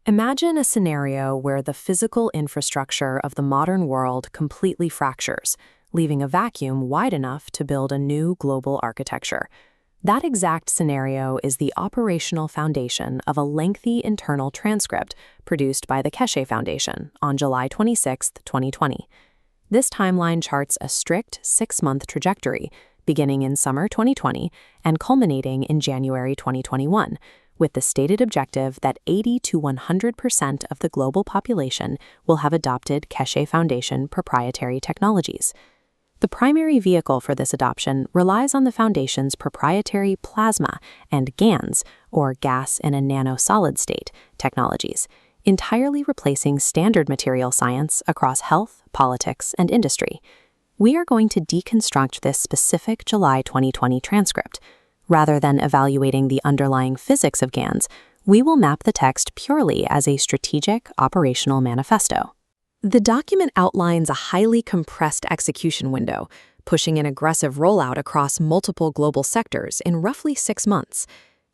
Imagine a scenario where the physical infrastructure of the modern world completely fractures, leaving a vacuum wide enough to build a new global architecture. That exact scenario is the operational foundation of a lengthy internal transcript produced by the Keshe Foundation on July 26, 2020. This timeline charts a strict 6-month trajectory, beginning in summer 2020 and culminating in January 2021, with the stated objective that 80 to 100% of the global population will have adopted Keshe Foundation proprietary technologies. The primary vehicle for this adoption relies on the Foundation's proprietary plasma and GANS, or gas in a nanosolid state, technologies, entirely replacing standard material science across health, politics, and industry. We are going to deconstruct this specific July 2020 transcript. Rather than evaluating the underlying physics of GANS, we will map the text purely as a strategic operational manifesto. The document outlines a highly compressed execution window, pushing an aggressive rollout across multiple global sectors in roughly 6 months.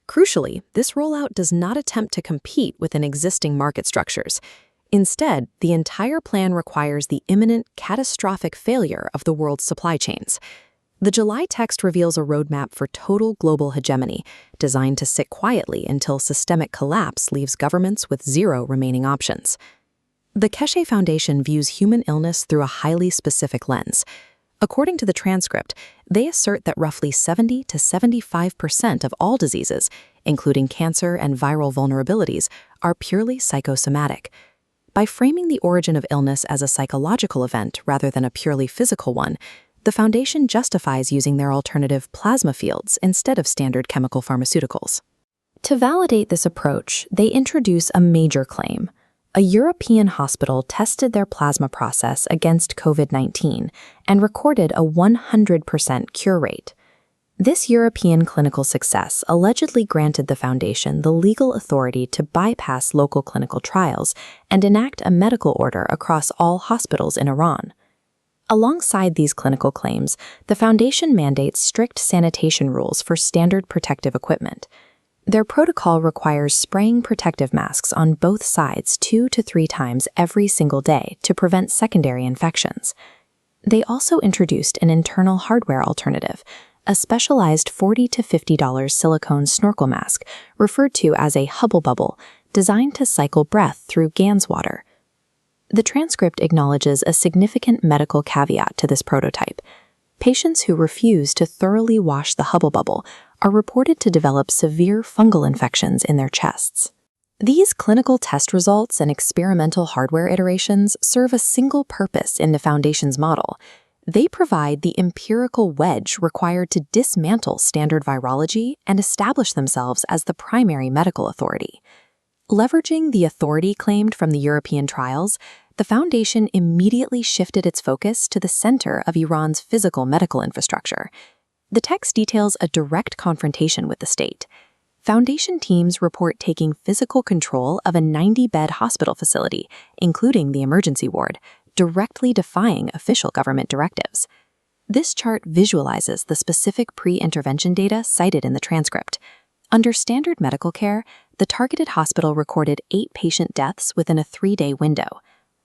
Crucially, this rollout does not attempt to compete within existing market structures. Instead, the entire plan requires the imminent, catastrophic failure of the world's supply chains. The July text reveals a roadmap for total global hegemony, designed to sit quietly until systemic collapse leaves governments with zero remaining options. The Keshe Foundation views human illness through a highly specific lens. According to the transcript, they assert that roughly 70 to 75% of all diseases, including cancer and viral vulnerabilities, are purely psychosomatic. By framing the origin of illness as a psychological event rather than a purely physical one, the Foundation justifies using their alternative plasma fields instead of standard chemical pharmaceuticals. To validate this approach, they introduce a major claim. A European hospital tested their plasma process against COVID-19 and recorded a 100% cure rate. This European clinical success allegedly granted the Foundation the legal authority to bypass local clinical trials and enact a medical order across all hospitals in Iran. Alongside these clinical claims, the Foundation mandates strict sanitation rules for standard protective equipment. Their protocol requires spraying protective masks on both sides 2 to 3 times every single day to prevent secondary infections. They also introduced an internal hardware alternative, a specialized $40 to $50 silicone snorkel mask referred to as a Hubble bubble, designed to cycle breath through GANS water. The transcript acknowledges a significant medical caveat to this prototype. Patients who refuse to thoroughly wash the Hubble bubble are reported to develop severe fungal infections in their chests. These clinical test results and experimental hardware iterations serve a single purpose in the Foundation's model. They provide the empirical wedge required to dismantle standard virology and establish themselves as the primary medical authority. Leveraging the authority claimed from the European trials, the Foundation immediately shifted its focus to the center of Iran's physical medical infrastructure. The text details a direct confrontation with the state. Foundation teams report taking physical control of a 90-bed hospital facility, including the emergency ward, directly defying official government directives. This chart visualizes the specific pre-intervention data cited in the transcript. Under standard medical care, the targeted hospital recorded 8 patient deaths within a 3-day window.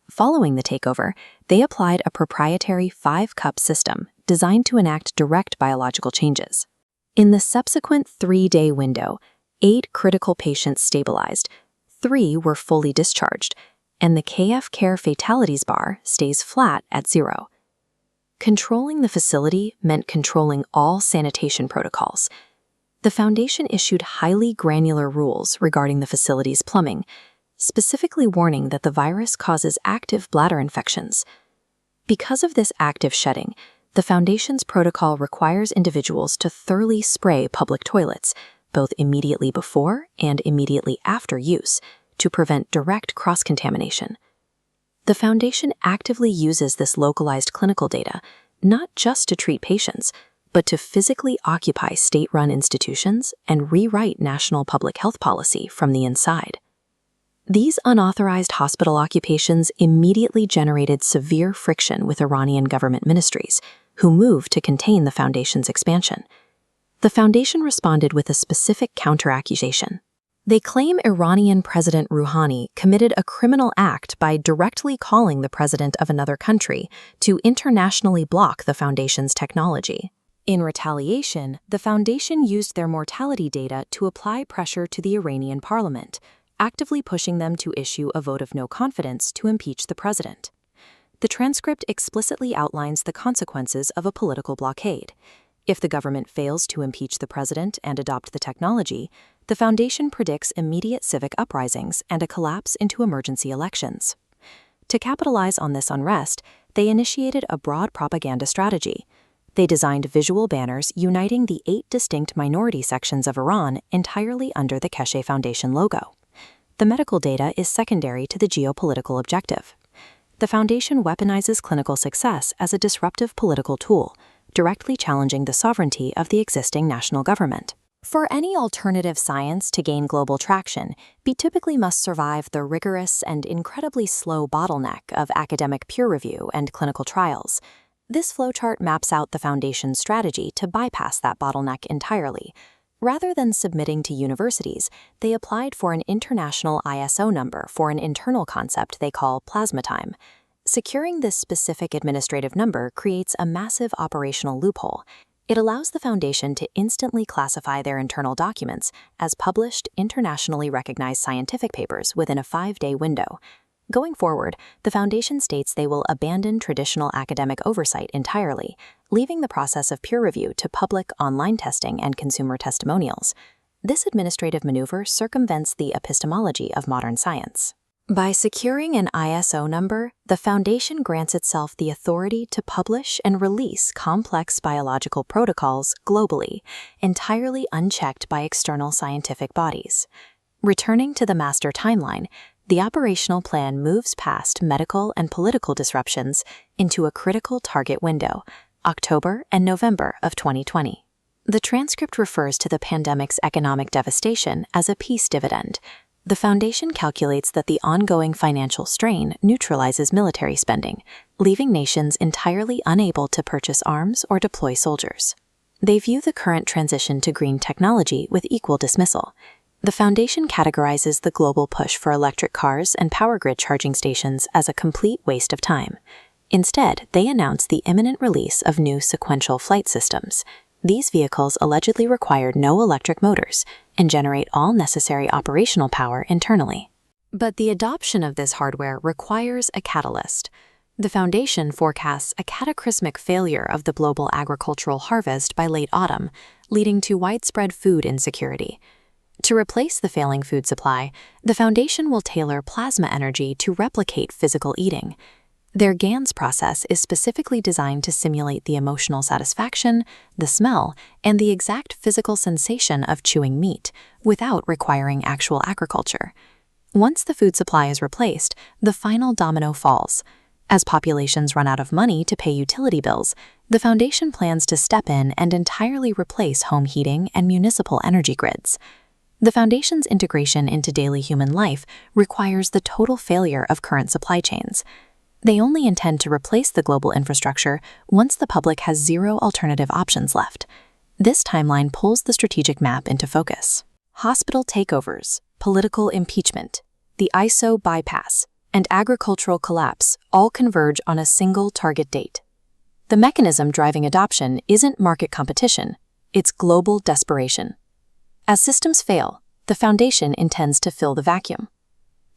Following the takeover, they applied a proprietary 5-cup system designed to enact direct biological changes. In the subsequent 3-day window, 8 critical patients stabilized, 3 were fully discharged, and the KF Care fatalities bar stays flat at 0. Controlling the facility meant controlling all sanitation protocols. The Foundation issued highly granular rules regarding the facility's plumbing, specifically warning that the virus causes active bladder infections. Because of this active shedding, the Foundation's protocol requires individuals to thoroughly spray public toilets, both immediately before and immediately after use, to prevent direct cross-contamination. The Foundation actively uses this localized clinical data not just to treat patients, but to physically occupy state-run institutions and rewrite national public health policy from the inside. These unauthorized hospital occupations immediately generated severe friction with Iranian government ministries, who moved to contain the Foundation's expansion. The Foundation responded with a specific counteraccusation. They claim Iranian President Rouhani committed a criminal act by directly calling the president of another country to internationally block the foundation's technology. In retaliation, the foundation used their mortality data to apply pressure to the Iranian parliament, actively pushing them to issue a vote of no confidence to impeach the president. The transcript explicitly outlines the consequences of a political blockade. If the government fails to impeach the president and adopt the technology, the foundation predicts immediate civic uprisings and a collapse into emergency elections. To capitalize on this unrest, they initiated a broad propaganda strategy. They designed visual banners uniting the 8 distinct minority sections of Iran entirely under the Keshe Foundation logo. The medical data is secondary to the geopolitical objective. The foundation weaponizes clinical success as a disruptive political tool, directly challenging the sovereignty of the existing national government. For any alternative science to gain global traction, we typically must survive the rigorous and incredibly slow bottleneck of academic peer review and clinical trials. This flowchart maps out the foundation's strategy to bypass that bottleneck entirely. Rather than submitting to universities, they applied for an international ISO number for an internal concept they call plasma time. Securing this specific administrative number creates a massive operational loophole. It allows the foundation to instantly classify their internal documents as published, internationally recognized scientific papers within a 5-day window. Going forward, the foundation states they will abandon traditional academic oversight entirely, leaving the process of peer review to public online testing and consumer testimonials. This administrative maneuver circumvents the epistemology of modern science. By securing an ISO number, the foundation grants itself the authority to publish and release complex biological protocols globally, entirely unchecked by external scientific bodies. Returning to the master timeline, the operational plan moves past medical and political disruptions into a critical target window, October and November of 2020. The transcript refers to the pandemic's economic devastation as a peace dividend. The foundation calculates that the ongoing financial strain neutralizes military spending, leaving nations entirely unable to purchase arms or deploy soldiers. They view the current transition to green technology with equal dismissal. The foundation categorizes the global push for electric cars and power grid charging stations as a complete waste of time. Instead, they announce the imminent release of new sequential flight systems. These vehicles allegedly require no electric motors and generate all necessary operational power internally. But the adoption of this hardware requires a catalyst. The foundation forecasts a cataclysmic failure of the global agricultural harvest by late autumn, leading to widespread food insecurity. To replace the failing food supply, the foundation will tailor plasma energy to replicate physical eating. Their GANS process is specifically designed to simulate the emotional satisfaction, the smell, and the exact physical sensation of chewing meat, without requiring actual agriculture. Once the food supply is replaced, the final domino falls. As populations run out of money to pay utility bills, the foundation plans to step in and entirely replace home heating and municipal energy grids. The foundation's integration into daily human life requires the total failure of current supply chains. They only intend to replace the global infrastructure once the public has zero alternative options left. This timeline pulls the strategic map into focus. Hospital takeovers, political impeachment, the ISO bypass, and agricultural collapse all converge on a single target date. The mechanism driving adoption isn't market competition, it's global desperation. As systems fail, the foundation intends to fill the vacuum.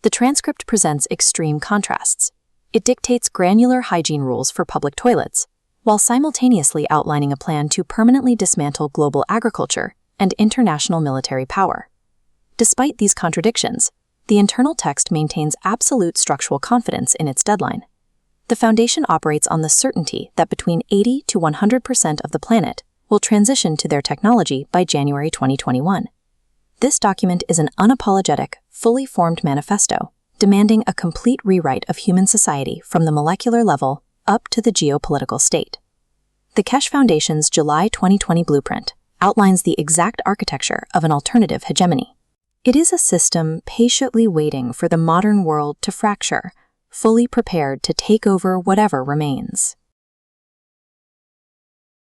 The transcript presents extreme contrasts. It dictates granular hygiene rules for public toilets, while simultaneously outlining a plan to permanently dismantle global agriculture and international military power. Despite these contradictions, the internal text maintains absolute structural confidence in its deadline. The foundation operates on the certainty that between 80 to 100% of the planet will transition to their technology by January 2021. This document is an unapologetic, fully formed manifesto demanding a complete rewrite of human society from the molecular level up to the geopolitical state. The Keshe Foundation's July 2020 blueprint outlines the exact architecture of an alternative hegemony. It is a system patiently waiting for the modern world to fracture, fully prepared to take over whatever remains.